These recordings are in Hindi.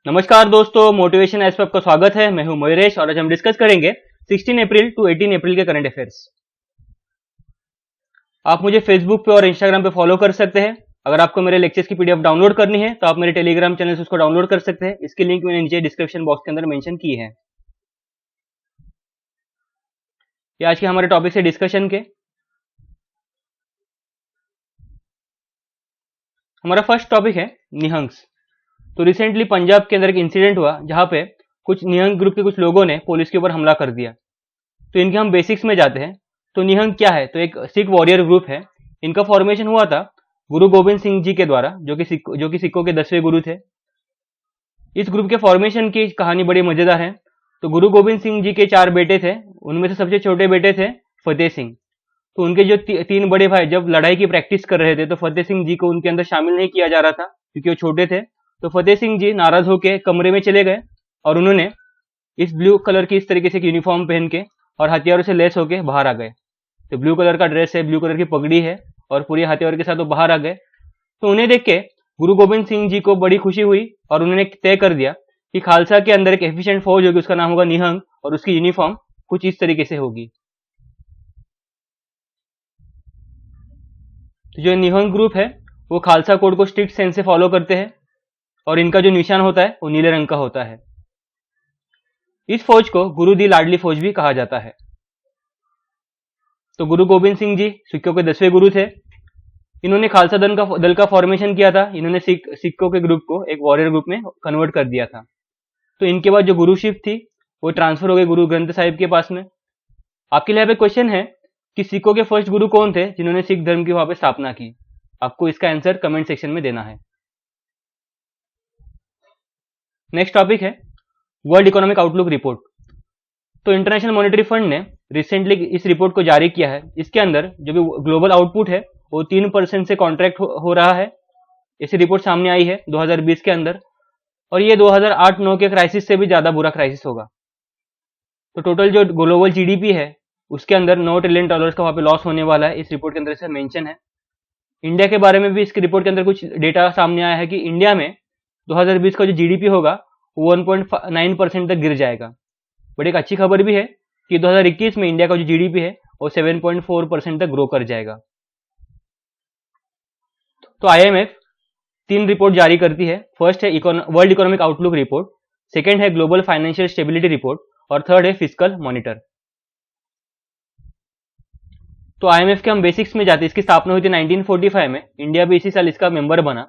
नमस्कार दोस्तों, मोटिवेशन एप पे आपका स्वागत है। मैं हूं मयूरेश और आज हम डिस्कस करेंगे 16 अप्रैल टू 18 अप्रैल के करंट अफेयर्स। आप मुझे फेसबुक पे और इंस्टाग्राम पे फॉलो कर सकते हैं। अगर आपको मेरे लेक्चर्स की पीडीएफ डाउनलोड करनी है तो आप मेरे टेलीग्राम चैनल से उसको डाउनलोड कर सकते हैं। इसकी लिंक मैंने नीचे डिस्क्रिप्शन बॉक्स के अंदर मेंशन की है। ये आज के हमारे टॉपिक से डिस्कशन के हमारा फर्स्ट टॉपिक है निहंग्स। तो रिसेंटली पंजाब के अंदर एक इंसिडेंट हुआ जहां पे कुछ निहंग ग्रुप के कुछ लोगों ने पुलिस के ऊपर हमला कर दिया। तो इनके हम बेसिक्स में जाते हैं। तो निहंग क्या है? तो एक सिख वॉरियर ग्रुप है। इनका फॉर्मेशन हुआ था गुरु गोविंद सिंह जी के द्वारा, जो कि सिखों के 10वें गुरु थे। इस ग्रुप के फॉर्मेशन की कहानी बड़ी मजेदार है। तो गुरु गोविंद सिंह जी के 4 बेटे थे, उनमें से सबसे छोटे बेटे थे फतेह सिंह। तो उनके जो तीन बड़े भाई जब लड़ाई की प्रैक्टिस कर रहे थे तो फतेह सिंह जी को उनके अंदर शामिल नहीं किया जा रहा था क्योंकि वो छोटे थे। तो फतेह सिंह जी नाराज होकर कमरे में चले गए और उन्होंने इस ब्लू कलर की इस तरीके से यूनिफॉर्म पहन के और हथियारों से लेस होके बाहर आ गए। तो ब्लू कलर का ड्रेस है, ब्लू कलर की पगड़ी है और पूरी हथियार के साथ वो बाहर आ गए। तो उन्हें देख के गुरु गोविंद सिंह जी को बड़ी खुशी हुई और उन्होंने तय कर दिया कि खालसा के अंदर एक एफिशिएंट फौज होगी, उसका नाम होगा निहंग और उसकी यूनिफॉर्म कुछ इस तरीके से होगी। तो जो निहंग ग्रुप है वो खालसा कोड को स्ट्रिक्ट सेंस से फॉलो करते हैं और इनका जो निशान होता है वो नीले रंग का होता है। इस फौज को गुरु दी लाडली फौज भी कहा जाता है। तो गुरु गोविंद सिंह जी सिखों के 10वें गुरु थे। इन्होंने खालसा दल का फॉर्मेशन किया था। इन्होंने सिखों के ग्रुप को एक वॉरियर ग्रुप में कन्वर्ट कर दिया था। तो इनके बाद जो गुरुशिप थी वो ट्रांसफर हो गई गुरु ग्रंथ साहिब के पास में। आपके लिए यहाँ पे क्वेश्चन है कि सिखों के फर्स्ट गुरु कौन थे जिन्होंने सिख धर्म की वहां पे स्थापना की? आपको इसका आंसर कमेंट सेक्शन में देना है। नेक्स्ट टॉपिक है वर्ल्ड इकोनॉमिक आउटलुक रिपोर्ट। तो इंटरनेशनल मॉनेटरी फंड ने रिसेंटली इस रिपोर्ट को जारी किया है। इसके अंदर जो भी ग्लोबल आउटपुट है वो 3% से कॉन्ट्रैक्ट हो रहा है। ऐसी रिपोर्ट सामने आई है 2020 के अंदर और ये 2008-9 के क्राइसिस से भी ज्यादा बुरा क्राइसिस होगा। तो टोटल जो ग्लोबल जीडीपी है उसके अंदर $9 ट्रिलियन का वहां पे लॉस होने वाला है। इस रिपोर्ट के अंदर से मेंशन है। इंडिया के बारे में भी इसकी रिपोर्ट के अंदर कुछ डेटा सामने आया है कि इंडिया में 2020 का जो जीडीपी होगा वो 1.9% तक गिर जाएगा। बट एक अच्छी खबर भी है कि 2021 में इंडिया का जो जीडीपी है वो 7.4% तक ग्रो कर जाएगा। तो आईएमएफ 3 रिपोर्ट जारी करती है। फर्स्ट है world economic outlook report, second है ग्लोबल फाइनेंशियल स्टेबिलिटी रिपोर्ट और थर्ड है फिस्कल मॉनिटर। तो आईएमएफ के हम बेसिक्स में जाते हैं। इसकी स्थापना हुई थी 1945 में। इंडिया भी इसी साल इसका मेंबर बना।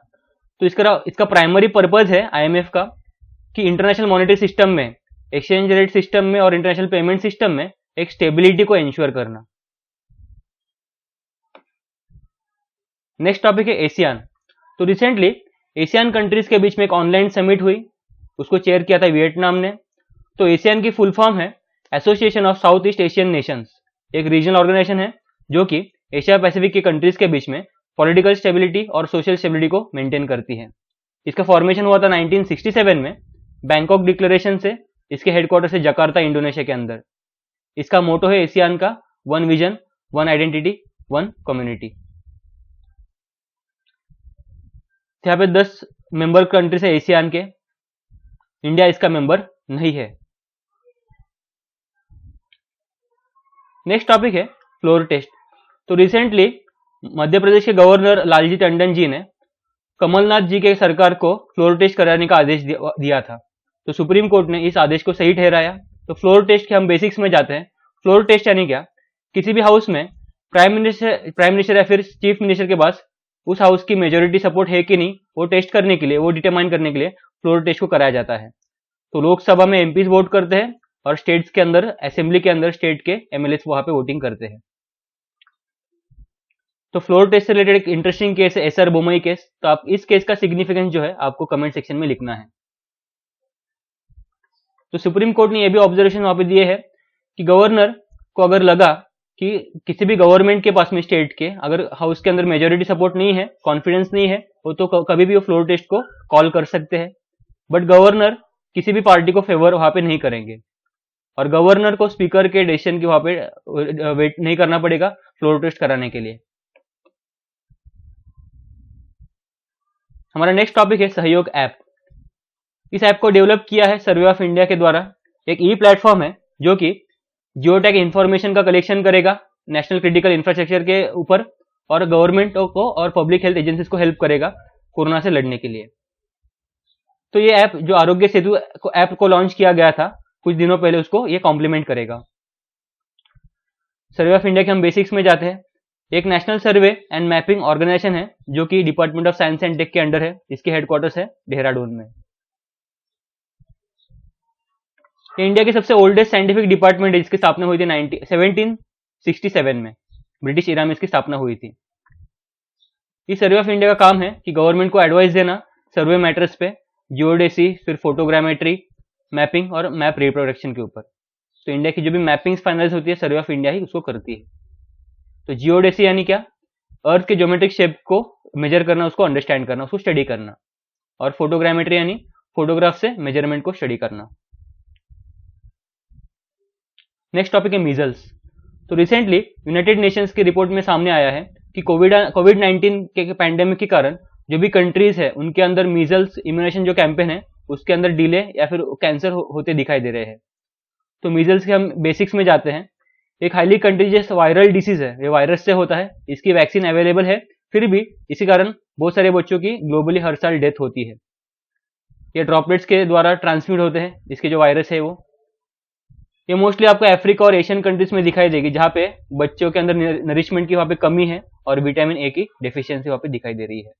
तो इसका प्राइमरी पर्पज है आईएमएफ का कि इंटरनेशनल मॉनेटरी सिस्टम में, एक्सचेंज रेट सिस्टम में और इंटरनेशनल पेमेंट सिस्टम में एक स्टेबिलिटी को इंश्योर करना। नेक्स्ट टॉपिक है एशियान। तो रिसेंटली एशियन कंट्रीज के बीच में एक ऑनलाइन समिट हुई, उसको चेयर किया था वियतनाम ने। तो एशियन की फुल फॉर्म है association of south east Asian Nations. एक रीजनल ऑर्गेनाइजेशन है जो कि एशिया पैसिफिक के कंट्रीज के बीच में पॉलिटिकल स्टेबिलिटी और सोशल स्टेबिलिटी को मेंटेन करती है। इसका फॉर्मेशन हुआ था 1967 में बैंकॉक डिक्लेरेशन से। इसके हेडक्वार्टर से जकार्ता इंडोनेशिया के अंदर। इसका मोटो है एशियान का one vision, one identity, one community. यहाँ पे 10 मेंबर कंट्रीज है एशियान के। इंडिया इसका मेंबर नहीं है। नेक्स्ट टॉपिक है फ्लोर टेस्ट। तो रिसेंटली मध्य प्रदेश के गवर्नर लालजी टंडन जी ने कमलनाथ जी के सरकार को फ्लोर टेस्ट कराने का आदेश दिया था। तो सुप्रीम कोर्ट ने इस आदेश को सही ठहराया। तो फ्लोर टेस्ट के हम बेसिक्स में जाते हैं। फ्लोर टेस्ट यानी क्या? किसी भी हाउस में प्राइम मिनिस्टर या फिर चीफ मिनिस्टर के पास उस हाउस की मेजोरिटी सपोर्ट है कि नहीं वो टेस्ट करने के लिए, वो डिटरमाइन करने के लिए फ्लोर टेस्ट को कराया जाता है। तो लोकसभा में एमपीज वोट करते हैं और स्टेट्स के अंदर, असेंबली के अंदर स्टेट के एमएलए वहां पे वोटिंग करते हैं। तो फ्लोर टेस्ट से रिलेटेड एक इंटरेस्टिंग केस है एसआर बोमई केस। तो आप इस केस का सिग्निफिकेंस जो है आपको कमेंट सेक्शन में लिखना है। तो सुप्रीम कोर्ट ने यह भी ऑब्जर्वेशन वहां पे दिए है कि गवर्नर को अगर लगा कि किसी भी गवर्नमेंट के पास में, स्टेट के, अगर हाउस के अंदर मेजोरिटी सपोर्ट नहीं है, कॉन्फिडेंस नहीं है, वो तो कभी भी वो फ्लोर टेस्ट को कॉल कर सकते हैं। बट गवर्नर किसी भी पार्टी को फेवर वहां पे नहीं करेंगे और गवर्नर को स्पीकर के डिसीजन की वहां पे वेट नहीं करना पड़ेगा फ्लोर टेस्ट कराने के लिए। हमारा नेक्स्ट टॉपिक है सहयोग ऐप। इस ऐप को डेवलप किया है सर्वे ऑफ इंडिया के द्वारा। एक ई प्लेटफॉर्म है जो कि जियो टैग इंफॉर्मेशन का कलेक्शन करेगा नेशनल क्रिटिकल इंफ्रास्ट्रक्चर के ऊपर, और गवर्नमेंट को और पब्लिक हेल्थ एजेंसीज को हेल्प करेगा कोरोना से लड़ने के लिए। तो ये ऐप जो आरोग्य सेतु ऐप को लॉन्च किया गया था कुछ दिनों पहले, उसको ये कॉम्प्लीमेंट करेगा। सर्वे ऑफ इंडिया के हम बेसिक्स में जाते हैं। एक national survey and mapping organisation है जो कि department of science and tech के अंडर है। इसके हेडक्वार्टर्स है देहरादून में। ये इंडिया की सबसे ओल्डेस्ट साइंटिफिक डिपार्टमेंट है जिसकी स्थापना हुई थी 1767 में, ब्रिटिश इरा में इसकी स्थापना हुई थी। इस सर्वे ऑफ इंडिया का काम है कि गवर्नमेंट को एडवाइस देना सर्वे मैटर्स पे, जियोडेसी, फिर फोटोग्रामेट्री, मैपिंग और मैप रिप्रोडक्शन के ऊपर। तो इंडिया की जो भी मैपिंग्स फाइनलाइज होती है सर्वे ऑफ इंडिया ही उसको करती है। तो जियोडेसी यानी क्या? अर्थ के ज्योमेट्रिक शेप को मेजर करना, उसको अंडरस्टैंड करना, उसको स्टडी करना। और फोटोग्रामेट्री यानी फोटोग्राफ से मेजरमेंट को स्टडी करना। नेक्स्ट टॉपिक है मीजल्स। तो रिसेंटली यूनाइटेड नेशंस की रिपोर्ट में सामने आया है कि कोविड-19 के पैंडेमिक के कारण जो भी कंट्रीज है उनके अंदर मीजल्स इम्यूनेशन जो कैंपेन है उसके अंदर डिले या फिर कैंसर होते दिखाई दे रहे हैं। तो मीजल्स के हम बेसिक्स में जाते हैं। एक हाईली कंटेजियस वायरल डिसीज है, ये वायरस से होता है। इसकी वैक्सीन अवेलेबल है, फिर भी इसी कारण बहुत सारे बच्चों की ग्लोबली हर साल डेथ होती है। ये ड्रॉपलेट्स के द्वारा ट्रांसमिट होते हैं, इसके जो वायरस है वो। ये मोस्टली आपको अफ्रीका और एशियन कंट्रीज में दिखाई देगी जहां पे बच्चों के अंदर नरिशमेंट की वहां पे कमी है और विटामिन ए की डेफिशिएंसी वहां पे दिखाई दे रही है।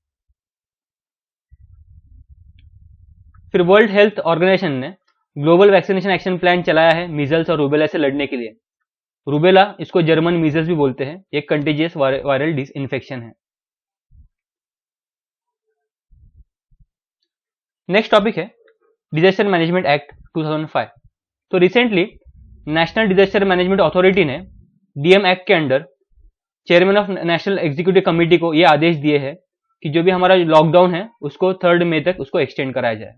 फिर वर्ल्ड हेल्थ ऑर्गेनाइजेशन ने ग्लोबल वैक्सीनेशन एक्शन प्लान चलाया है मीजल्स और रूबेला से लड़ने के लिए। रूबेला, इसको जर्मन मीजल्स भी बोलते हैं, एक कंटेजियस वायरल इन्फेक्शन है। नेक्स्ट टॉपिक है डिजास्टर मैनेजमेंट एक्ट 2005। तो recently national disaster management authority ने डीएम एक्ट के under chairman of national executive committee को यह आदेश दिए हैं कि जो भी हमारा लॉकडाउन है उसको 3 मई तक उसको एक्सटेंड कराया जाए।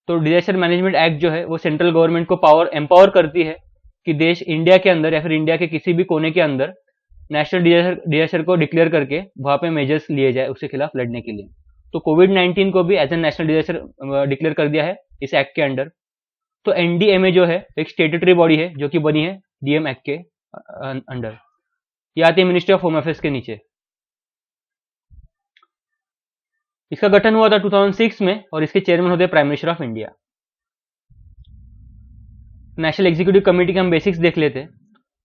तो डिजास्टर मैनेजमेंट एक्ट जो है वो सेंट्रल गवर्नमेंट को एम्पावर करती है कि देश इंडिया के अंदर या फिर इंडिया के किसी भी कोने के अंदर नेशनल डिजास्टर को डिक्लेयर करके वहां पे मेजर्स लिए जाए उसके खिलाफ लड़ने के लिए। तो कोविड-19 को भी as a national disaster declare कर दिया है इस एक्ट के अंडर। तो एनडीएमए जो है एक स्टेट्यूटरी बॉडी है जो कि बनी है डीएम एक्ट के अंडर। ये आती है मिनिस्ट्री ऑफ होम अफेयर्स के नीचे। इसका गठन हुआ था 2006 में और इसके चेयरमैन होते हैं prime minister of India. National executive committee के हम बेसिक्स देख लेते हैं।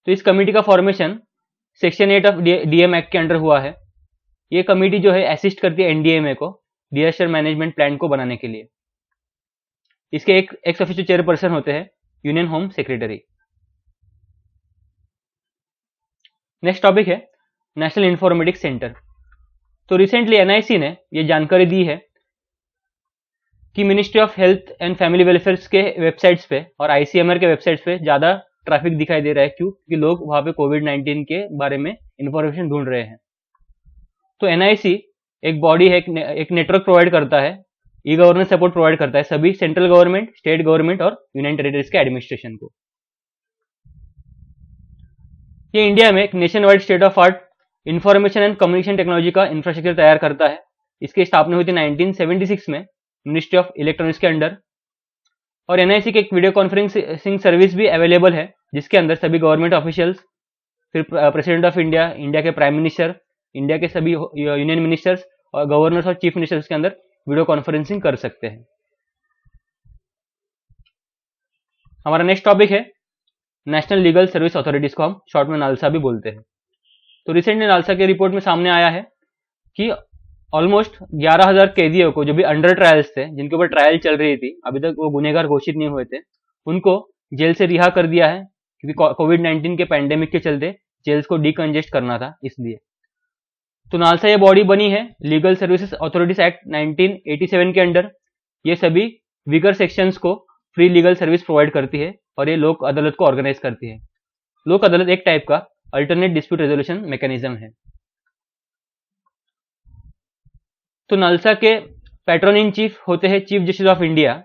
तो इस कमेटी का formation section 8 of DM act के अंडर हुआ है। ये कमेटी जो है असिस्ट करती है एनडीएमए को डिजास्टर मैनेजमेंट प्लान को बनाने के लिए। इसके एक एक्स ऑफिशियल चेयरपर्सन होते हैं union home secretary. Next topic है नेशनल इंफॉर्मेटिक्स सेंटर। तो रिसेंटली एनआईसी ने यह जानकारी दी है कि ministry of health and family welfare के वेबसाइट्स पे और आईसीएमआर के वेबसाइट्स पे ज्यादा ट्रैफिक दिखाई दे रहा है। क्यों? क्योंकि लोग वहां पे कोविड-19 के बारे में इंफॉर्मेशन ढूंढ रहे हैं। तो एनआईसी एक बॉडी है, एक नेटवर्क प्रोवाइड करता है, ई गवर्नेंस सपोर्ट प्रोवाइड करता है सभी सेंट्रल गवर्नमेंट, स्टेट गवर्नमेंट और यूनियन टेरिटरीज के एडमिनिस्ट्रेशन को। ये इंडिया में एक nation wide state of art information and communication technology का इंफ्रास्ट्रक्चर तैयार करता है। इसकी स्थापना हुई थी 1976 में मिनिस्ट्री ऑफ इलेक्ट्रॉनिक्स के अंडर। और एनआईसी के एक वीडियो कॉन्फ्रेंसिंग सर्विस भी अवेलेबल है जिसके अंदर सभी गवर्नमेंट ऑफिशियल्स, फिर प्रेसिडेंट ऑफ इंडिया, इंडिया के प्राइम मिनिस्टर, इंडिया के सभी यूनियन मिनिस्टर्स और गवर्नर्स और चीफ मिनिस्टर्स के अंदर वीडियो कॉन्फ्रेंसिंग कर सकते हैं। हमारा नेक्स्ट टॉपिक है नेशनल लीगल सर्विस अथॉरिटीज को हम शॉर्ट में नालसा भी बोलते हैं। तो रिसेंटली नालसा के रिपोर्ट में सामने आया है कि ऑलमोस्ट 11,000 कैदियों को जो भी अंडर ट्रायल्स थे, जिनके ऊपर ट्रायल चल रही थी, अभी तक वो गुनहगार घोषित नहीं हुए थे, उनको जेल से रिहा कर दिया है क्योंकि कोविड-19 के पैंडेमिक के चलते जेल्स को डीकंजेस्ट करना था इसलिए। तो नालसा ये बॉडी बनी है लीगल सर्विसेज अथॉरिटीज एक्ट 1987 के अंडर। ये सभी वीकर सेक्शंस को फ्री लीगल सर्विस प्रोवाइड करती है और ये लोक अदालत को ऑर्गेनाइज करती है। लोक अदालत एक टाइप का अल्टरनेट डिस्प्यूट रेजोल्यूशन मैकेनिज्म है। तो नलसा के पैट्रन इन चीफ होते हैं चीफ जस्टिस ऑफ इंडिया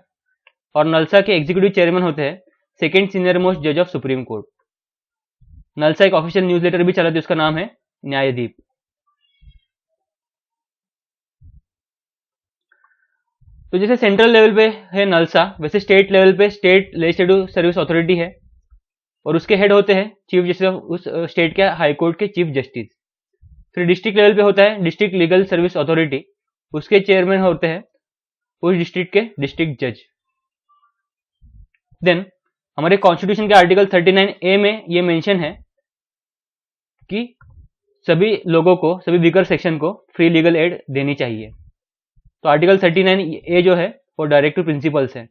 और नलसा के एग्जीक्यूटिव चेयरमैन होते हैं सेकेंड सीनियर मोस्ट जज ऑफ सुप्रीम कोर्ट। नलसा एक ऑफिशियल न्यूज़लेटर भी चलाती है, उसका नाम है न्यायदीप। तो जैसे सेंट्रल लेवल पे है नलसा, वैसे स्टेट लेवल पे स्टेट लेजिस्लेटिव सर्विस अथॉरिटी है और उसके हेड होते हैं चीफ जस्टिस ऑफ उस स्टेट के हाई कोर्ट के चीफ जस्टिस। फिर डिस्ट्रिक्ट लेवल पे होता है डिस्ट्रिक्ट लीगल सर्विस अथॉरिटी, उसके चेयरमैन होते हैं उस डिस्ट्रिक्ट के डिस्ट्रिक्ट जज। देन हमारे कॉन्स्टिट्यूशन के आर्टिकल 39A में ये मेंशन है कि सभी लोगों को, सभी वीकर सेक्शन को फ्री लीगल एड देनी चाहिए। तो आर्टिकल 39A जो है वो डायरेक्टिव प्रिंसिपल्स है।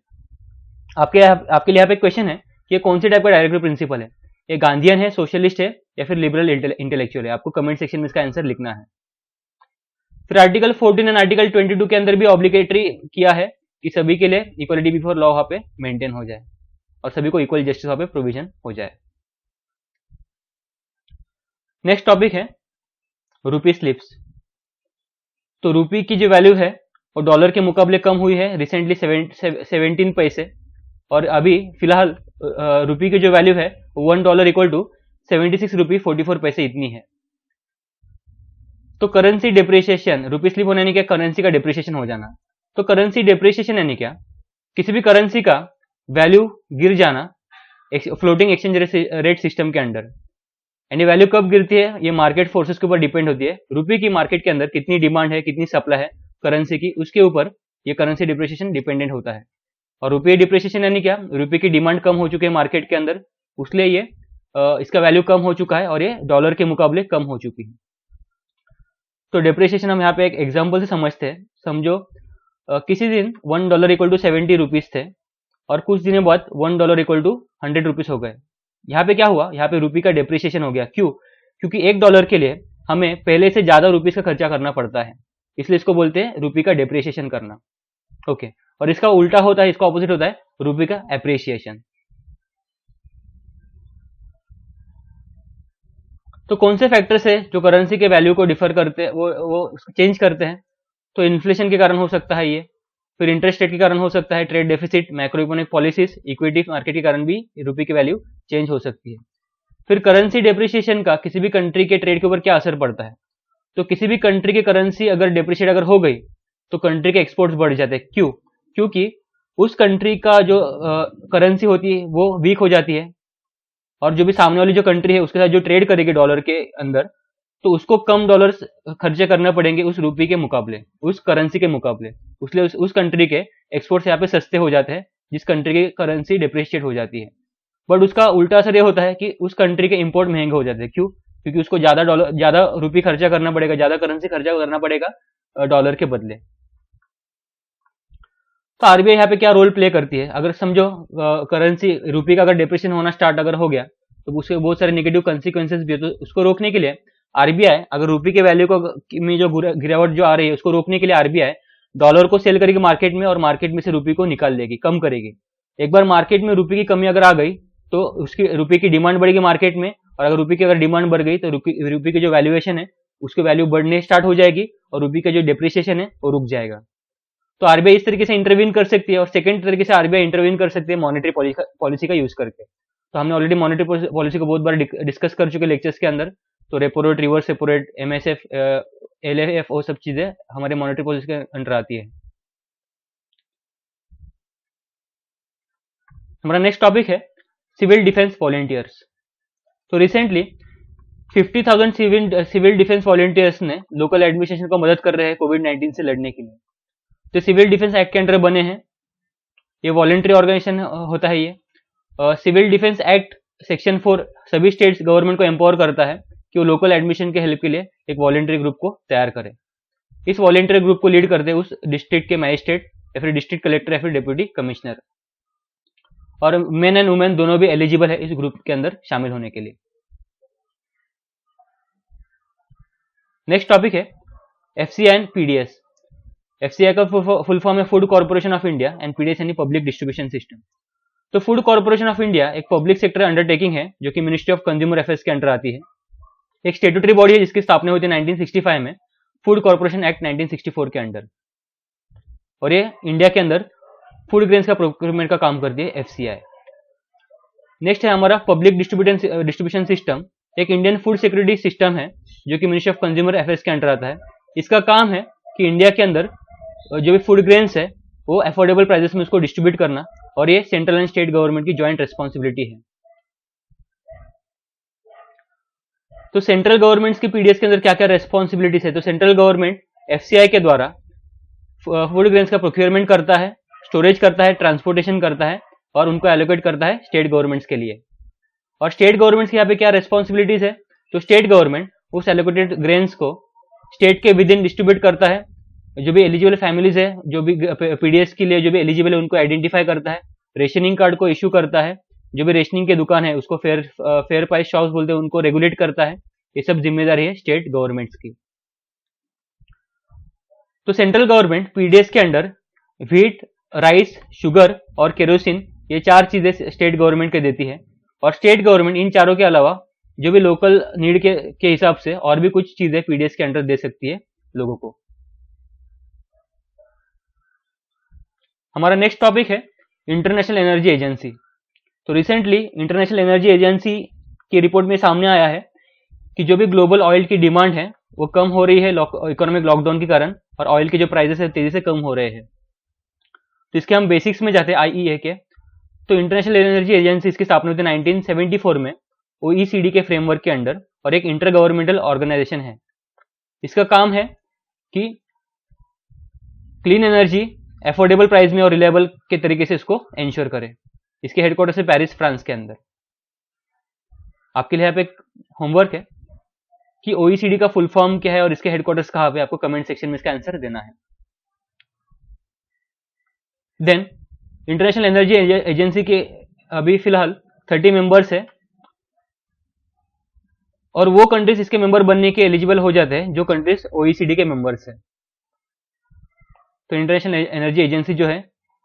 आपके लिए यहाँ पे क्वेश्चन है कि ये कौन से टाइप का डायरेक्टिव प्रिंसिपल है, ये गांधीयन है, सोशलिस्ट है या फिर लिबरल इंटेलेक्चुअल है। आपको कमेंट सेक्शन में इसका आंसर लिखना है। फिर आर्टिकल 14 एंड आर्टिकल 22 के अंदर भी ऑब्लिगेटरी किया है कि सभी के लिए इक्वलिटी बिफोर लॉ वहां पे मेंटेन हो जाए और सभी को इक्वल जस्टिस वहां पे प्रोविजन हो जाए। नेक्स्ट टॉपिक है रूपी स्लिप्स। तो रूपी की जो वैल्यू है वो डॉलर के मुकाबले कम हुई है रिसेंटली 17 पैसे, और अभी फिलहाल रूपी की जो वैल्यू है $1 इक्वल टू 76 रुपी 44 पैसे इतनी है। तो करेंसी डिप्रिसिएशन, रूपी स्लिप होने यानी क्या, करेंसी का डिप्रिसिएशन हो जाना। तो करेंसी डिप्रिसिएशन यानी क्या, किसी भी करेंसी का वैल्यू गिर जाना फ्लोटिंग एक्सचेंज रेट सिस्टम के अंडर। यानी वैल्यू कब गिरती है, ये मार्केट फोर्सेस के ऊपर डिपेंड होती है। रूपी की मार्केट के अंदर कितनी डिमांड है, कितनी सप्लाई है करेंसी की, उसके ऊपर ये करेंसी डिप्रिसिएशन डिपेंडेंट होता है। और रुपये डिप्रिसिएशन यानी क्या, रुपये की डिमांड कम हो चुकी है मार्केट के अंदर, उसलिए ये इसका वैल्यू कम हो चुका है और ये डॉलर के मुकाबले कम हो चुकी है। तो डिप्रिसिएशन हम यहाँ पे एक एग्जांपल से समझते हैं। समझो किसी दिन $1 इक्वल टू 70 रुपीज थे और कुछ दिनों बाद $1 इक्वल टू 100 रुपीज हो गए। यहाँ पे क्या हुआ, यहाँ पे रुपये का डिप्रिसिएशन हो गया। क्यों? क्योंकि $1 के लिए हमें पहले से ज्यादा रुपीज का खर्चा करना पड़ता है, इसलिए इसको बोलते हैं रुपये का डिप्रिसिएशन करना। ओके, और इसका उल्टा होता है, इसका ऑपोजिट होता है रुपये का एप्रिसिएशन। तो कौन से फैक्टर्स है जो करेंसी के वैल्यू को डिफर करते हैं, वो चेंज करते हैं? तो इन्फ्लेशन के कारण हो सकता है ये, फिर इंटरेस्ट रेट के कारण हो सकता है, trade deficit, macro economic policies, equity market के कारण भी रुपये की वैल्यू चेंज हो सकती है। फिर करेंसी डेप्रिसिएशन का किसी भी कंट्री के ट्रेड के ऊपर क्या असर पड़ता है? तो किसी भी कंट्री की करेंसी अगर डेप्रिशिएट अगर हो गई तो कंट्री के एक्सपोर्ट्स बढ़ जाते हैं। क्यों? क्योंकि उस कंट्री का जो करेंसी होती है वो वीक हो जाती है, और जो भी सामने वाली जो कंट्री है उसके साथ जो ट्रेड करेगी डॉलर के अंदर, तो उसको कम डॉलर्स खर्चे करने पड़ेंगे उस रुपये के मुकाबले, उस करेंसी के मुकाबले। इसलिए उस कंट्री के एक्सपोर्ट्स यहाँ पे सस्ते हो जाते हैं जिस कंट्री की करेंसी डिप्रिशिएट हो जाती है। बट उसका उल्टा असर ये होता है कि उस कंट्री के इंपोर्ट महंगे हो जाते हैं। क्यों? क्योंकि उसको ज्यादा रुपये खर्चा करना पड़ेगा, ज्यादा करेंसी खर्चा करना पड़ेगा डॉलर के बदले। तो आरबीआई यहाँ पे क्या रोल प्ले करती है? अगर समझो करेंसी रुपये का अगर डिप्रेशन होना स्टार्ट अगर हो गया तो उसके बहुत सारे नेगेटिव कंसिक्वेंसेस भी है। तो उसको रोकने के लिए आरबीआई, अगर रुपये के वैल्यू को में जो गिरावट जो आ रही है उसको रोकने के लिए आरबीआई डॉलर को सेल करेगी मार्केट में और मार्केट में से रुपये को निकाल देगी, कम करेगी। एक बार मार्केट में रुपये की कमी अगर आ गई तो उसकी रुपये की डिमांड बढ़ेगी मार्केट में, और अगर रुपये की अगर डिमांड बढ़ गई तो रुपये की जो वैल्यूएशन है उसकी वैल्यू बढ़ने स्टार्ट हो जाएगी और रुपये का जो डिप्रिसिएशन है वो रुक जाएगा। तो आरबीआई इस तरीके से इंटरवीन कर सकती है। और सेकंड तरीके से आरबीआई इंटरवीन कर सकती है मॉनेटरी पॉलिसी का यूज करके। तो हमने ऑलरेडी मॉनेटरी पॉलिसी को बहुत बार डिस्कस कर चुके लेक्चर्स के अंदर। तो repo rate, reverse repo rate, MSF, LF, वो सब चीजें हमारे मॉनेटरी पॉलिसी के अंडर आती है। हमारा नेक्स्ट टॉपिक है सिविल डिफेंस वॉलेंटियर्स। तो रिसेंटली 50,000 सिविल डिफेंस वॉलेंटियर्स ने लोकल एडमिनिस्ट्रेशन को मदद कर रहे हैं कोविड-19 से लड़ने के लिए। तो सिविल डिफेंस एक्ट के अंडर बने हैं, ये वॉलेंट्री ऑर्गेनाइजेशन होता है। ये सिविल डिफेंस एक्ट सेक्शन 4 सभी स्टेट्स गवर्नमेंट को एम्पावर करता है कि वो लोकल एडमिशन के हेल्प के लिए एक वॉलेंट्री ग्रुप को तैयार करे। इस वॉलेंट्री ग्रुप को लीड करते हैं उस डिस्ट्रिक्ट के मैजिस्ट्रेट या फिर डिस्ट्रिक्ट कलेक्टर या फिर डिप्यूटी कमिश्नर, और मेन एंड वुमेन दोनों भी एलिजिबल है इस ग्रुप के अंदर शामिल होने के लिए। नेक्स्ट टॉपिक है एफसीआई एंड पीडीएस। एफसीआई का फुल फॉर्म है food corporation of India and PDS यानी पब्लिक डिस्ट्रीब्यूशन सिस्टम। तो फूड कॉर्पोरेशन ऑफ इंडिया एक पब्लिक सेक्टर अंडरटेकिंग है जो कि मिनिस्ट्री ऑफ कंज्यूमर अफेयर्स के अंडर आती है। एक स्टेट्यूटरी बॉडी है जिसकी स्थापना हुई थी 1965 में, फूड कॉर्पोरेशन एक्ट 1964 के अंडर, और ये इंडिया के अंदर फूड ग्रेन्स का प्रोक्योरमेंट का काम करती है एफसीआई। नेक्स्ट है हमारा पब्लिक डिस्ट्रीब्यूशन सिस्टम, एक इंडियन फूड सिक्योरिटी सिस्टम है जो कि मिनिस्ट्री ऑफ कंज्यूमर अफेयर्स के अंडर आता है। इसका काम है कि इंडिया के अंदर जो भी फूड ग्रेन्स है वो अफोर्डेबल प्राइसेस में उसको डिस्ट्रीब्यूट करना, और ये सेंट्रल एंड स्टेट गवर्नमेंट की ज्वाइंट रिस्पॉन्सिबिलिटी है। तो सेंट्रल गवर्नमेंट की पीडीएस के अंदर क्या क्या रेस्पॉन्सिबिलिटीज है? तो सेंट्रल गवर्नमेंट एफसीआई के द्वारा फूड ग्रेन्स का प्रोक्योरमेंट करता है, स्टोरेज करता है, ट्रांसपोर्टेशन करता है, और उनको एलोकेट करता है स्टेट गवर्नमेंट्स के लिए। और स्टेट गवर्नमेंट्स की यहाँ पे क्या रेस्पॉन्सिबिलिटीज है? तो स्टेट गवर्नमेंट उस एलोकेटेड ग्रेन्स को स्टेट के विद इन डिस्ट्रीब्यूट करता है, जो भी एलिजिबल फैमिलीज है, जो भी पीडीएस के लिए जो भी एलिजिबल है उनको आइडेंटिफाई करता है, रेशनिंग कार्ड को इश्यू करता है, जो भी रेशनिंग की दुकान है उसको फेयर प्राइस शॉप्स बोलते हैं उनको रेगुलेट करता है। ये सब जिम्मेदारी है स्टेट गवर्नमेंट्स की। तो सेंट्रल गवर्नमेंट पीडीएस के अंडर व्हीट, राइस, शुगर और केरोसिन, ये 4 चीजें स्टेट गवर्नमेंट के देती है, और स्टेट गवर्नमेंट इन चारों के अलावा जो भी लोकल नीड के हिसाब से और भी कुछ चीजें पीडीएस के अंडर दे सकती है लोगों को। हमारा नेक्स्ट टॉपिक है इंटरनेशनल एनर्जी एजेंसी। तो रिसेंटली इंटरनेशनल एनर्जी एजेंसी की रिपोर्ट में सामने आया है कि जो भी ग्लोबल ऑयल की डिमांड है वो कम हो रही है इकोनॉमिक लॉकडाउन के कारण, और ऑयल के जो प्राइसेस है तेजी से कम हो रहे हैं। तो इसके हम बेसिक्स में जाते हैं आईईए के। तो इंटरनेशनल एनर्जी एजेंसी इसकी स्थापना हुई थी 1974 में ओईसीडी के फ्रेमवर्क के अंडर, और एक इंटर गवर्नमेंटल ऑर्गेनाइजेशन है। इसका काम है कि क्लीन एनर्जी अफोर्डेबल प्राइस में और रिलायबल के तरीके से इसको एंश्योर करे। इसके हेडक्वार्टर है पेरिस, फ्रांस के अंदर। आपके लिए यहाँ पे एक होमवर्क है कि ओईसीडी का फुल फॉर्म क्या है और इसके हेडक्वार्टर्स कहाँ पे, आपको कमेंट सेक्शन में इसका आंसर देना है। देन इंटरनेशनल एनर्जी एजेंसी के अभी फिलहाल 30 मेंबर्स है, और वो कंट्रीज इसके मेंबर बनने के एलिजिबल हो जाते हैं जो कंट्रीज ओईसीडी के मेंबर्स है। तो इंटरनेशनल एनर्जी एजेंसी जो है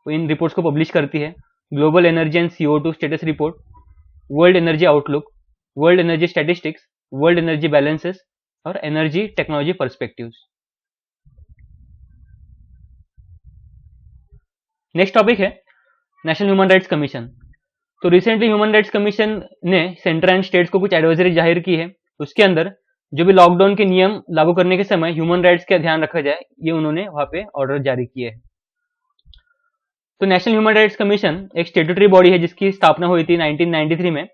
वो इन रिपोर्ट्स को पब्लिश करती है: global energy and CO2 status report, world energy outlook, world energy statistics, world energy balances, और energy technology perspectives. Next topic है नेशनल ह्यूमन राइट्स कमीशन। तो रिसेंटली ह्यूमन राइट्स कमीशन ने सेंटर एंड स्टेट्स को कुछ एडवाइजरी जाहिर की है। उसके अंदर जो भी लॉकडाउन के नियम लागू करने के समय ह्यूमन राइट्स का ध्यान रखा जाए, ये उन्होंने वहां पे ऑर्डर जारी किए हैं। तो नेशनल ह्यूमन राइट्स कमीशन एक स्टेट्यूटरी बॉडी है जिसकी स्थापना हुई थी 1993 में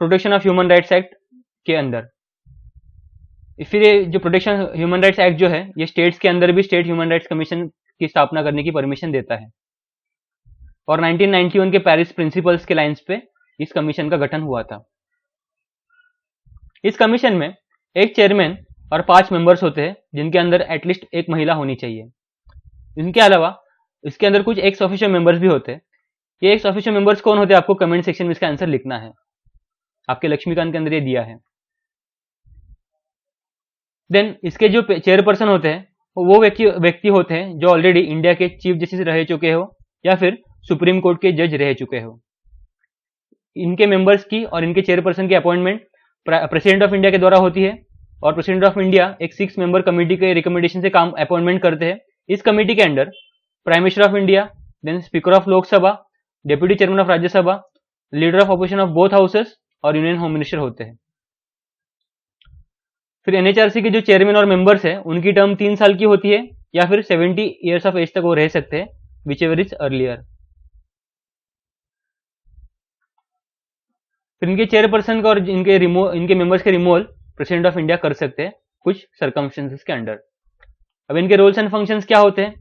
protection of human rights act के अंदर। फिर ये जो प्रोटेक्शन ह्यूमन राइट्स एक्ट जो है ये स्टेट्स के अंदर भी स्टेट ह्यूमन राइट्स कमीशन की स्थापना करने की परमिशन देता है, और 1991 के पेरिस प्रिंसिपल्स के लाइंस पे इस कमीशन का गठन हुआ था। इस कमीशन में एक चेयरमैन और 5 मेंबर्स होते हैं जिनके अंदर एटलीस्ट एक महिला होनी चाहिए। इनके अलावा इसके अंदर कुछ एक्स ऑफिशियो मेंबर्स भी होते हैं। ये एक्स ऑफिशियो मेंबर्स कौन होते हैं आपको कमेंट सेक्शन में इसका आंसर लिखना है। आपके लक्ष्मीकांत के अंदर ये दिया है। देन इसके जो चेयरपर्सन होते हैं वो व्यक्ति होते हैं जो ऑलरेडी इंडिया के चीफ जस्टिस रह चुके हो या फिर सुप्रीम कोर्ट के जज रह चुके हो। इनके मेंबर्स की और इनके चेयरपर्सन की अपॉइंटमेंट प्रेसिडेंट ऑफ इंडिया के द्वारा होती है, और प्रेसिडेंट ऑफ इंडिया एक 6 मेंबर कमेटी के रिकमेंडेशन से काम अपॉइंटमेंट करते हैं। इस कमेटी के under prime minister of India, then speaker of Lok Sabha, deputy chairman of Rajya Sabha, leader of opposition of both houses और यूनियन होम मिनिस्टर होते हैं। फिर एनएचआरसी के जो चेयरमैन और मेंबर्स है उनकी टर्म 3 साल की होती है, या फिर 70 ईयर्स ऑफ एज तक वो रह सकते हैं, विच एवर इज अर्लियर। फिर इनके चेयरपर्सन का और इनके मेंबर्स के रिमूवल प्रेसिडेंट ऑफ इंडिया कर सकते हैं कुछ सर्कमस्टेंसेस के अंडर। अब इनके रोल्स एंड फंक्शंस क्या होते हैं?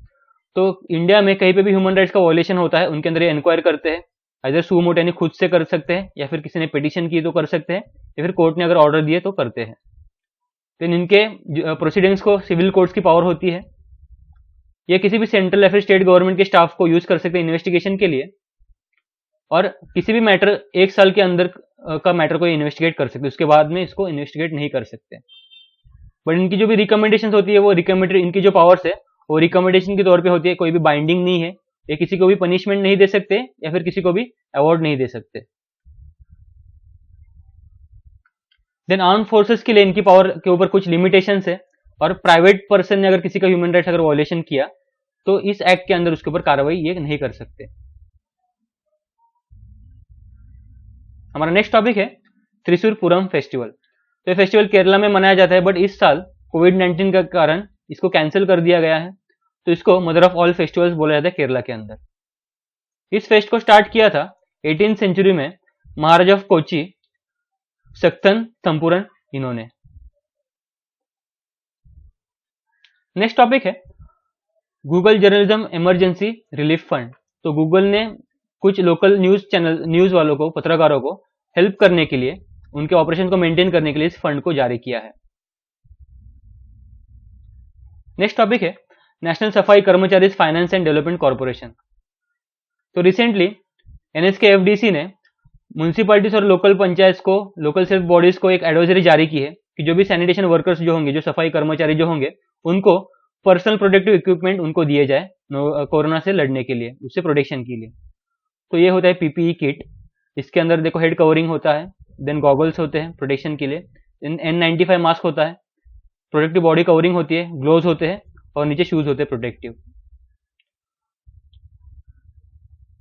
तो इंडिया में कहीं पे भी ह्यूमन राइट्स का वॉयलेशन होता है उनके अंदर ये इंक्वायर करते हैं। इधर सू मोट यानी खुद से कर सकते हैं, या फिर किसी ने पिटीशन की तो कर सकते हैं, या फिर कोर्ट ने अगर ऑर्डर दिए तो करते हैं। तो इनके प्रोसीडिंग्स को सिविल कोर्ट्स की पावर होती है। ये किसी भी सेंट्रल या फिर स्टेट गवर्नमेंट के स्टाफ को यूज कर सकते हैं इन्वेस्टिगेशन के लिए, और किसी भी मैटर 1 साल के अंदर का मैटर को इन्वेस्टिगेट कर सकते हैं, उसके बाद में इसको इन्वेस्टिगेट नहीं कर सकते। बट इनकी जो भी रिकमेंडेशन होती है वो इनकी जो पावर्स है वो रिकमेंडेशन के तौर पे होती है, कोई भी बाइंडिंग नहीं है। ये किसी को भी पनिशमेंट नहीं दे सकते या फिर किसी को भी अवार्ड नहीं दे सकते। देन आर्म फोर्सेस के लिए इनकी पावर के ऊपर कुछ लिमिटेशंस है, और प्राइवेट पर्सन ने अगर किसी का ह्यूमन राइट्स अगर वॉयलेशन किया तो इस एक्ट के अंदर उसके ऊपर कार्रवाई ये नहीं कर सकते। हमारा नेक्स्ट टॉपिक है त्रिशूर पूरम फेस्टिवल। तो ये फेस्टिवल केरला में मनाया जाता है, बट इस साल कोविड-19 के कारण इसको कैंसिल कर दिया गया है। तो इसको मदर ऑफ ऑल फेस्टिवल्स बोला जाता है केरला के अंदर। इस फेस्ट को स्टार्ट किया था 18th सेंचुरी में महाराजा ऑफ कोची सक्तन थम्पुरन इन्होंने। नेक्स्ट टॉपिक है Google journalism emergency relief fund. तो गूगल ने कुछ लोकल न्यूज वालों को, पत्रकारों को हेल्प करने के लिए, उनके ऑपरेशन को मेंटेन करने के लिए इस फंड को जारी किया है। नेक्स्ट टॉपिक है नेशनल सफाई कर्मचारी फाइनेंस एंड डेवलपमेंट कॉर्पोरेशन। तो रिसेंटली एनएसके एफडीसी ने म्यूनिसिपैलिटीज और लोकल पंचायत को, लोकल सेल्फ बॉडीज को एक एडवाइजरी जारी की है कि जो भी सैनिटेशन वर्कर्स जो होंगे, जो सफाई कर्मचारी जो होंगे, उनको पर्सनल प्रोटेक्टिव इक्विपमेंट उनको दिए जाए कोरोना से लड़ने के लिए, उससे प्रोटेक्शन के लिए। तो ये होता है पीपीई किट। इसके अंदर देखो हेड कवरिंग होता है, देन गॉगल्स होते हैं प्रोटेक्शन के लिए, N95 मास्क होता है, प्रोटेक्टिव बॉडी कवरिंग होती है, ग्लोव्स होते हैं और नीचे शूज होते हैं प्रोटेक्टिव।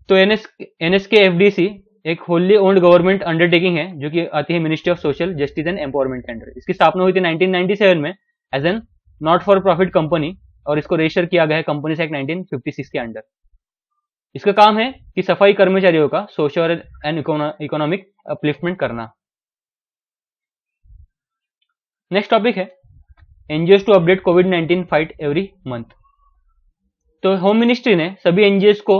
तो एनएसके एफडीसी एक होली ओन्ड गवर्नमेंट अंडरटेकिंग है जो कि आती है ministry of social justice and empowerment के अंडर। इसकी स्थापना हुई थी 1997 में as a not for profit company और इसको रजिस्टर किया गया है कंपनीज एक्ट 1956 के अंडर। इसका काम है कि सफाई कर्मचारियों का सोशल एंड इकोनॉमिक अपलिफ्टमेंट करना। नेक्स्ट टॉपिक है एनजीओस टू अपडेट कोविड-19 फाइट एवरी मंथ। तो होम मिनिस्ट्री ने सभी एनजीओस को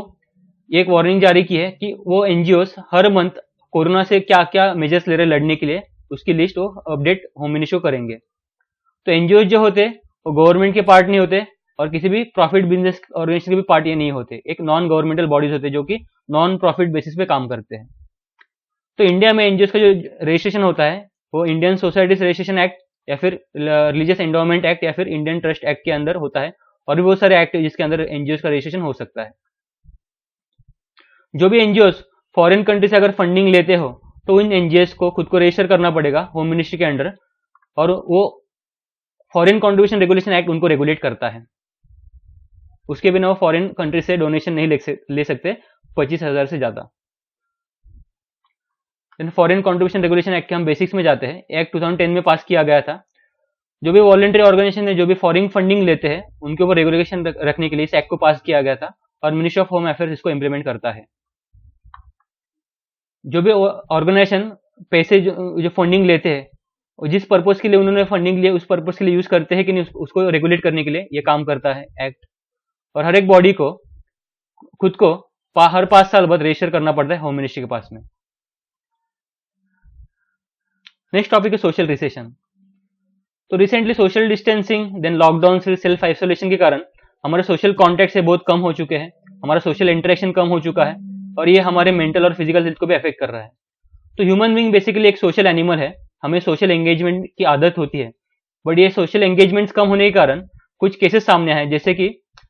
एक वार्निंग जारी की है कि वो एनजीओस हर मंथ कोरोना से क्या क्या मेजर्स ले रहे लड़ने के लिए, उसकी लिस्ट वो अपडेट होम मिनिस्ट्री को करेंगे। तो एनजीओस जो होते हैं वो गवर्नमेंट के पार्ट नहीं होते और किसी भी प्रॉफिट बिजनेस ऑर्गेनाइजेशन के भी पार्ट ये नहीं होते, एक नॉन गवर्नमेंटल बॉडीज होते हैं जो कि नॉन प्रॉफिट बेसिस पे काम करते हैं। तो इंडिया में एनजीओस का जो रजिस्ट्रेशन होता है वो इंडियन सोसाइटीज रजिस्ट्रेशन एक्ट या फिर रिलीजियस एंडोमेंट एक्ट या फिर इंडियन ट्रस्ट एक्ट के अंदर होता है, और भी बहुत सारे एक्ट है जिसके अंदर एनजीओस का रजिस्ट्रेशन हो सकता है। जो भी एनजीओस फॉरेन कंट्री से अगर फंडिंग लेते हो तो उन एनजीओस को खुद को रजिस्टर करना पड़ेगा होम मिनिस्ट्री के अंडर, और वो फॉरेन कॉन्ट्रीब्यूशन रेगुलेशन एक्ट उनको रेगुलेट करता है। उसके बिना वो फॉरेन कंट्री से डोनेशन नहीं ले सकते 25,000 से ज्यादा। फॉरेन कॉन्ट्रीब्यूशन रेगुलेशन एक्ट के हम बेसिक्स में जाते हैं। एक्ट 2010 में पास किया गया था। जो भी वॉलंटरी ऑर्गेनाइजेशन है जो भी फॉरेन फंडिंग लेते हैं उनके ऊपर रेगुलेशन रखने के लिए इस एक्ट को पास किया गया था और मिनिस्ट्री ऑफ होम अफेयर्स इसको इंप्लीमेंट करता है। जो भी ऑर्गेनाइजेशन पैसे जो फंडिंग लेते हैं जिस पर्पज के लिए उन्होंने फंडिंग लिया उस पर्पज के लिए यूज करते हैं कि नहीं, उसको रेगुलेट करने के लिए ये काम करता है एक्ट। और हर एक बॉडी को खुद को हर 5 साल बाद रजिस्टर करना पड़ता है होम मिनिस्ट्री के पास में। नेक्स्ट टॉपिक है सोशल रिसेशन। तो recently social distancing then lockdown से सेल्फ आइसोलेशन के कारण हमारे सोशल कॉन्टैक्ट से बहुत कम हो चुके हैं, हमारा सोशल इंटरेक्शन कम हो चुका है और ये हमारे मेंटल और फिजिकल हेल्थ को भी अफेक्ट कर रहा है। तो ह्यूमन बीइंग बेसिकली एक सोशल एनिमल है, हमें सोशल एंगेजमेंट की आदत होती है, बट ये सोशल एंगेजमेंट्स कम होने के कारण कुछ केसेस सामने आए जैसे कि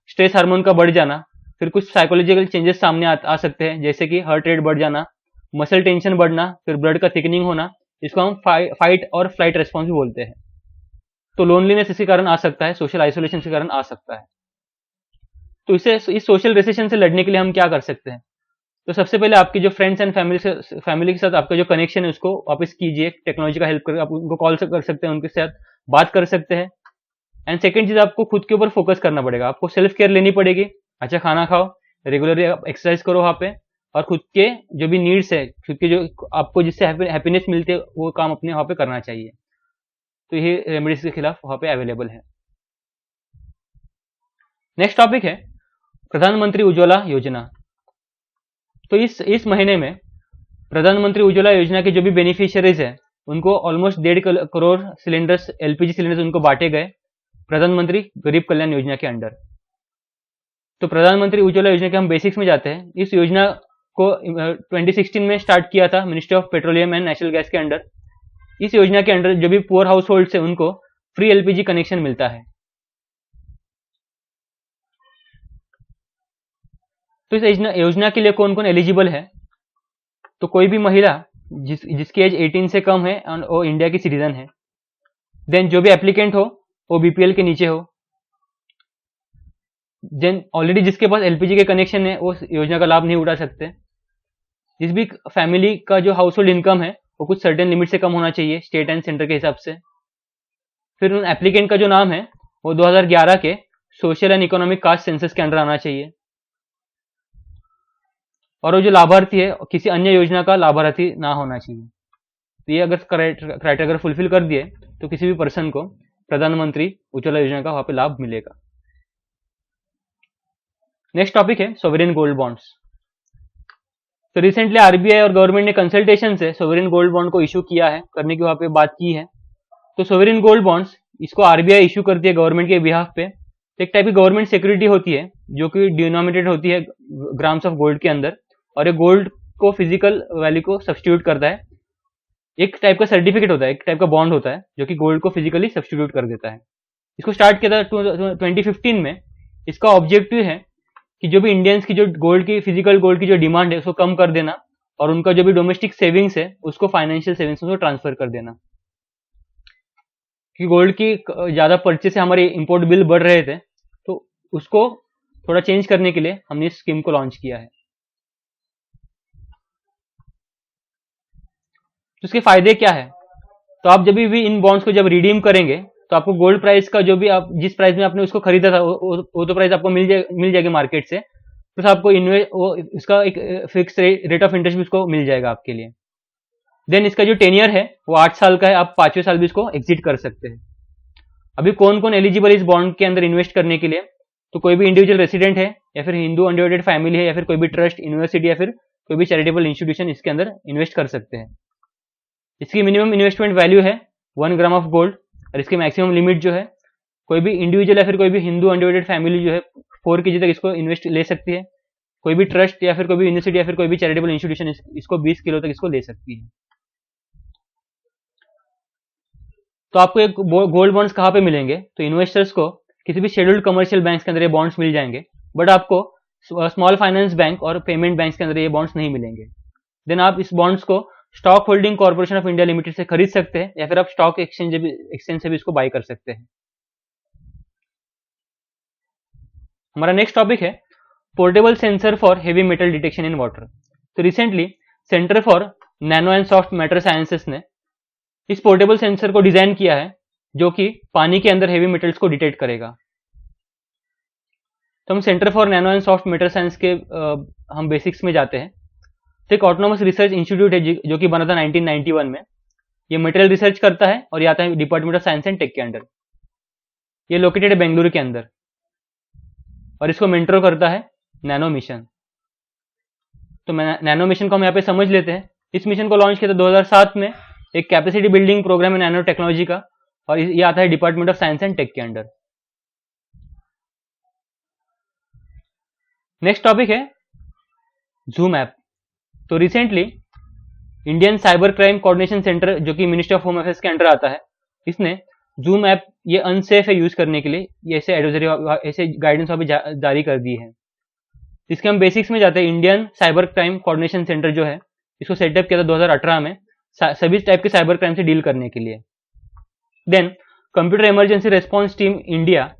स्ट्रेस हार्मोन का बढ़ जाना, फिर कुछ साइकोलॉजिकल चेंजेस सामने आ सकते हैं जैसे कि हार्ट रेट बढ़ जाना, मसल टेंशन बढ़ना, फिर ब्लड का थिकनिंग होना, इसको हम फाइट और फ्लाइट रेस्पॉन्स भी बोलते हैं। तो लोनलीनेस इसी कारण आ सकता है, सोशल आइसोलेशन के कारण आ सकता है। तो इस सोशल रिसेशन से लड़ने के लिए हम क्या कर सकते हैं? तो सबसे पहले आपके जो फ्रेंड्स एंड फैमिली के साथ आपका जो कनेक्शन है उसको वापस कीजिए, टेक्नोलॉजी का हेल्प करके आप उनको कॉल कर सकते हैं, उनके साथ बात कर सकते हैं। एंड सेकेंड चीज, आपको खुद के ऊपर फोकस करना पड़ेगा, आपको सेल्फ केयर लेनी पड़ेगी, अच्छा खाना खाओ, रेगुलरली एक्सरसाइज करो वहां पे, और खुद के जो भी नीड्स है, खुद के जो आपको जिससे हैप्पीनेस मिलती है वो काम अपने वहां पे करना चाहिए। तो ये रेमेडीज के खिलाफ वहां पे अवेलेबल है। नेक्स्ट टॉपिक है प्रधानमंत्री उज्ज्वला योजना। तो इस महीने में प्रधानमंत्री उज्ज्वला योजना के जो भी बेनिफिशियरीज है उनको almost 1.5 crore cylinders, LPG cylinders उनको बांटे गए प्रधानमंत्री गरीब कल्याण योजना के अंडर। तो प्रधानमंत्री उज्ज्वला योजना के हम बेसिक्स में जाते हैं। इस योजना को 2016 में स्टार्ट किया था ministry of petroleum and natural gas के अंडर। इस योजना के अंडर जो भी पुअर हाउस होल्ड है उनको फ्री एलपीजी कनेक्शन मिलता है। तो इस योजना के लिए कौन कौन एलिजिबल है? तो कोई भी महिला जिसकी एज 18 से कम है और वो इंडिया की सिटीजन है। देन जो भी एप्लीकेंट हो वो बीपीएल के नीचे हो। देन ऑलरेडी जिसके पास एलपीजी के कनेक्शन है वो योजना का लाभ नहीं उठा सकते। जिस भी फैमिली का जो हाउस होल्ड इनकम है वो कुछ सर्टेन लिमिट से कम होना चाहिए स्टेट एंड सेंटर के हिसाब से। फिर उन एप्लीकेंट का जो नाम है वो 2011 के social and economic caste census के अंडर आना चाहिए, और वो जो लाभार्थी है किसी अन्य योजना का लाभार्थी ना होना चाहिए। तो ये अगर क्राइटेरिया अगर फुलफिल कर दिए तो किसी भी पर्सन को प्रधानमंत्री उज्ज्वला योजना का वहां पे लाभ मिलेगा। नेक्स्ट टॉपिक है सोवरेन गोल्ड बॉन्ड्स। तो रिसेंटली आरबीआई और गवर्नमेंट ने कंसल्टेशन से सोवरेन गोल्ड बॉन्ड को इशू किया है, करने की वहां पे बात की है। तो सोवरेन गोल्ड बॉन्ड्स इसको आरबीआई इशू करती है गवर्नमेंट के बिहाफ पे। तो एक टाइप की गवर्नमेंट सिक्योरिटी होती है जो कि डिनोमिनेटेड होती है ग्राम्स ऑफ गोल्ड के अंदर, और ये गोल्ड को फिजिकल वैल्यू को सब्स्टिट्यूट करता है। एक टाइप का सर्टिफिकेट होता है, एक टाइप का बॉन्ड होता है जो कि गोल्ड को फिजिकली सब्स्टिट्यूट कर देता है। इसको स्टार्ट किया था 2015 में। इसका ऑब्जेक्टिव है कि जो भी इंडियंस की जो गोल्ड की फिजिकल गोल्ड की जो डिमांड है उसको कम कर देना, और उनका जो भी डोमेस्टिक सेविंग्स है उसको फाइनेंशियल सेविंग्स में ट्रांसफर कर देना। कि गोल्ड की ज्यादा परचेस से हमारे इंपोर्ट बिल बढ़ रहे थे, तो उसको थोड़ा चेंज करने के लिए हमने इस स्कीम को लॉन्च किया है। तो इसके फायदे क्या है? तो आप जब भी इन बॉन्ड्स को जब रिडीम करेंगे तो आपको गोल्ड प्राइस का जो भी आप जिस प्राइस में आपने उसको खरीदा था वो तो प्राइस आपको मिल जाएगी मार्केट से, प्लस आपको इसका एक फिक्स रेट ऑफ इंटरेस्ट भी उसको मिल जाएगा आपके लिए। देन इसका जो टेनियर है वो 8 साल का है, आप 5वें साल भी इसको एग्जिट कर सकते हैं। अभी कौन कौन एलिजिबल इस बॉन्ड के अंदर इन्वेस्ट करने के लिए? तो कोई भी इंडिविजुअल रेसिडेंट है, या फिर हिंदू अनडिवाइडेड फैमिली है, या फिर कोई भी ट्रस्ट, यूनिवर्सिटी, या फिर कोई भी चैरिटेबल इंस्टीट्यूशन इसके अंदर इन्वेस्ट कर सकते हैं। इसकी मिनिमम इन्वेस्टमेंट वैल्यू है 1 ग्राम ऑफ गोल्ड, और इसकी मैक्सिमम लिमिट जो है कोई भी इंडिविजुअल या फिर कोई भी हिंदू अनडिवाइडेड फैमिली जो है 4 kg तक इसको इन्वेस्ट ले सकती है। कोई भी ट्रस्ट या फिर कोई भी यूनिवर्सिटी या फिर कोई भी चैरिटेबल इंस्टीट्यूशन इसको 20 किलो तक इसको ले सकती है। तो आपको एक गोल्ड बॉन्ड्स कहाँ पे मिलेंगे? तो इन्वेस्टर्स को किसी भी शेड्यूल्ड कमर्शियल बैंक्स के अंदर ये बॉन्ड्स मिल जाएंगे, बट आपको स्मॉल फाइनेंस बैंक और पेमेंट बैंक्स के अंदर ये बॉन्ड्स नहीं मिलेंगे। देन आप इस बॉन्ड्स को stock holding corporation of India limited से खरीद सकते हैं, या फिर आप स्टॉक एक्सचेंज से भी इसको बाय कर सकते हैं। हमारा नेक्स्ट टॉपिक है portable sensor for heavy metal detection in water. तो recently centre for nano and soft matter sciences ने इस पोर्टेबल सेंसर को डिजाइन किया है जो कि पानी के अंदर हेवी मेटल्स को डिटेक्ट करेगा। तो हम centre for nano and soft matter science के हम बेसिक्स में जाते हैं। तो एक ऑटोनोमस रिसर्च इंस्टीट्यूट है जो कि बना था 1991 में। ये मटेरियल रिसर्च करता है और ये आता है department of science and tech के अंडर। ये लोकेटेड है बेंगलुरु के अंदर, और इसको मेंटर करता है नैनो मिशन। तो नैनो मिशन को हम यहाँ पे समझ लेते हैं। इस मिशन को लॉन्च किया था 2007 में, एक कैपेसिटी बिल्डिंग प्रोग्राम है नैनो टेक्नोलॉजी का, और ये आता है department of science and tech के अंडर। नेक्स्ट टॉपिक है जूम ऐप। तो recently Indian cyber crime coordination centre जो कि मिनिस्ट्री ऑफ होम अफेयर्स के अंडर आता है, इसने जूम ऐप ये अनसेफ है यूज करने के लिए, ये ऐसे एडवाइजरी ऐसे गाइडेंस अभी जारी कर दी है। इसके हम बेसिक्स में जाते हैं। Indian cyber crime coordination centre जो है इसको सेटअप किया था 2018 में सभी टाइप के साइबर क्राइम से डील करने के लिए। Then computer emergency response team India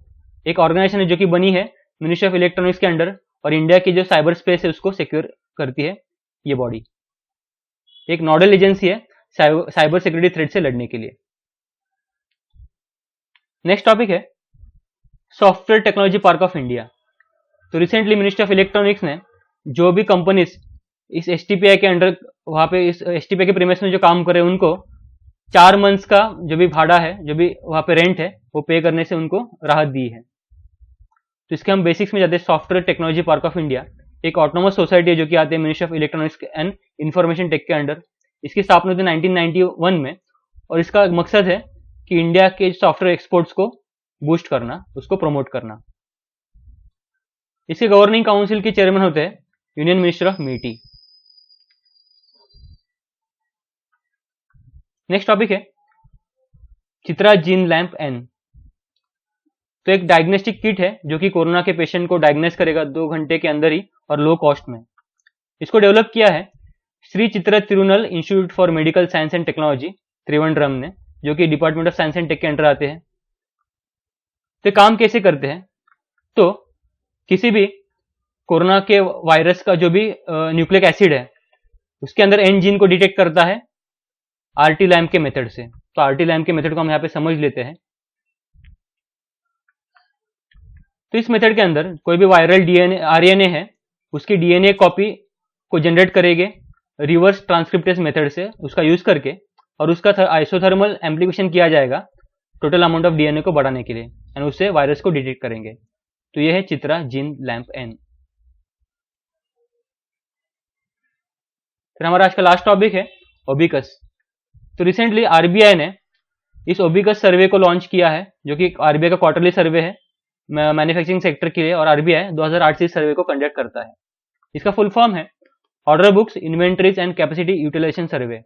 एक ऑर्गेनाइजेशन है जो कि बनी है मिनिस्ट्री ऑफ इलेक्ट्रॉनिक्स के अंडर, और इंडिया की जो साइबर स्पेस है उसको सिक्योर करती है ये बॉडी। एक नोडल एजेंसी है साइबर सिक्योरिटी थ्रेट से लड़ने के लिए। नेक्स्ट टॉपिक है software technology park of India. तो रिसेंटली मिनिस्ट्री ऑफ इलेक्ट्रॉनिक्स ने जो भी कंपनीज इस एसटीपीआई के अंडर वहां पे इस एसटीपीआई के प्रीमियस में जो काम करे उनको 4 मंथ्स का जो भी भाड़ा है, जो भी वहां पे रेंट है, वो पे करने से उनको राहत दी है। तो इसके हम बेसिक्स में जाते हैं। Software technology park of India एक ऑटोनोमस सोसाइटी है जो कि आते हैं ministry of electronics and information tech के अंडर। इसकी स्थापना हुई 1991 में, और इसका मकसद है कि इंडिया के सॉफ्टवेयर एक्सपोर्ट्स को बूस्ट करना, उसको प्रमोट करना। इसके गवर्निंग काउंसिल के चेयरमैन होते हैं यूनियन मिनिस्टर ऑफ मीटी। नेक्स्ट टॉपिक है चित्रा जीन लैंप एन। तो एक डायग्नोस्टिक किट है जो कि कोरोना के पेशेंट को डायग्नोस करेगा 2 घंटे के अंदर ही और लो कॉस्ट में। इसको डेवलप किया है Shri Chitra Tirunal institute for medical science and technology Trivandrum ने, जो कि department of science and tech के अंडर आते हैं। तो काम कैसे करते हैं? तो किसी भी कोरोना के वायरस का जो भी न्यूक्लिक एसिड है उसके अंदर एन जीन को डिटेक्ट करता है आरटी लैम्प के मेथड से। तो आरटी लैम्प के मेथड को हम यहाँ पे समझ लेते हैं। तो इस मेथड के अंदर कोई भी वायरल डीएनए आरएनए है, उसकी डीएनए कॉपी को जनरेट करेंगे रिवर्स ट्रांसक्रिप्टेज मेथड से उसका यूज करके, और उसका आइसोथर्मल एम्प्लीफिकेशन किया जाएगा टोटल अमाउंट ऑफ डीएनए को बढ़ाने के लिए, एंड उससे वायरस को डिटेक्ट करेंगे। तो ये है चित्रा जीन लैंप एन। फिर हमारा आज का लास्ट टॉपिक है ओबिकस। तो रिसेंटली आरबीआई ने इस ओबिकस सर्वे को लॉन्च किया है, जो कि आरबीआई का क्वार्टरली सर्वे है मैन्युफैक्चरिंग सेक्टर के लिए, और आरबीआई 2008 से इस सर्वे को कंडक्ट करता है। इसका फुल फॉर्म है order books, inventories and capacity utilisation survey.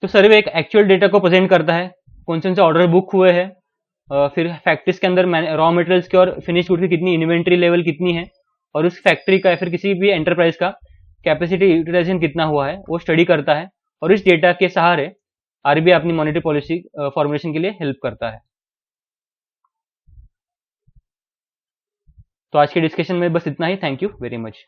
तो सर्वे एक एक्चुअल डेटा को प्रेजेंट करता है, कौन से ऑर्डर बुक हुए हैं, फिर फैक्ट्रीज के अंदर रॉ मटेरियल्स की और फिनिश गुड की कितनी इन्वेंट्री लेवल कितनी है, और उस फैक्ट्री का या फिर किसी भी एंटरप्राइज का कैपेसिटी यूटिलाइजेशन कितना हुआ है वो स्टडी करता है, और इस डेटा के सहारे आरबीआई अपनी मॉनेटरी पॉलिसी फॉर्मुलेशन के लिए हेल्प करता है। तो आज के डिस्कशन में बस इतना ही। Thank you very much.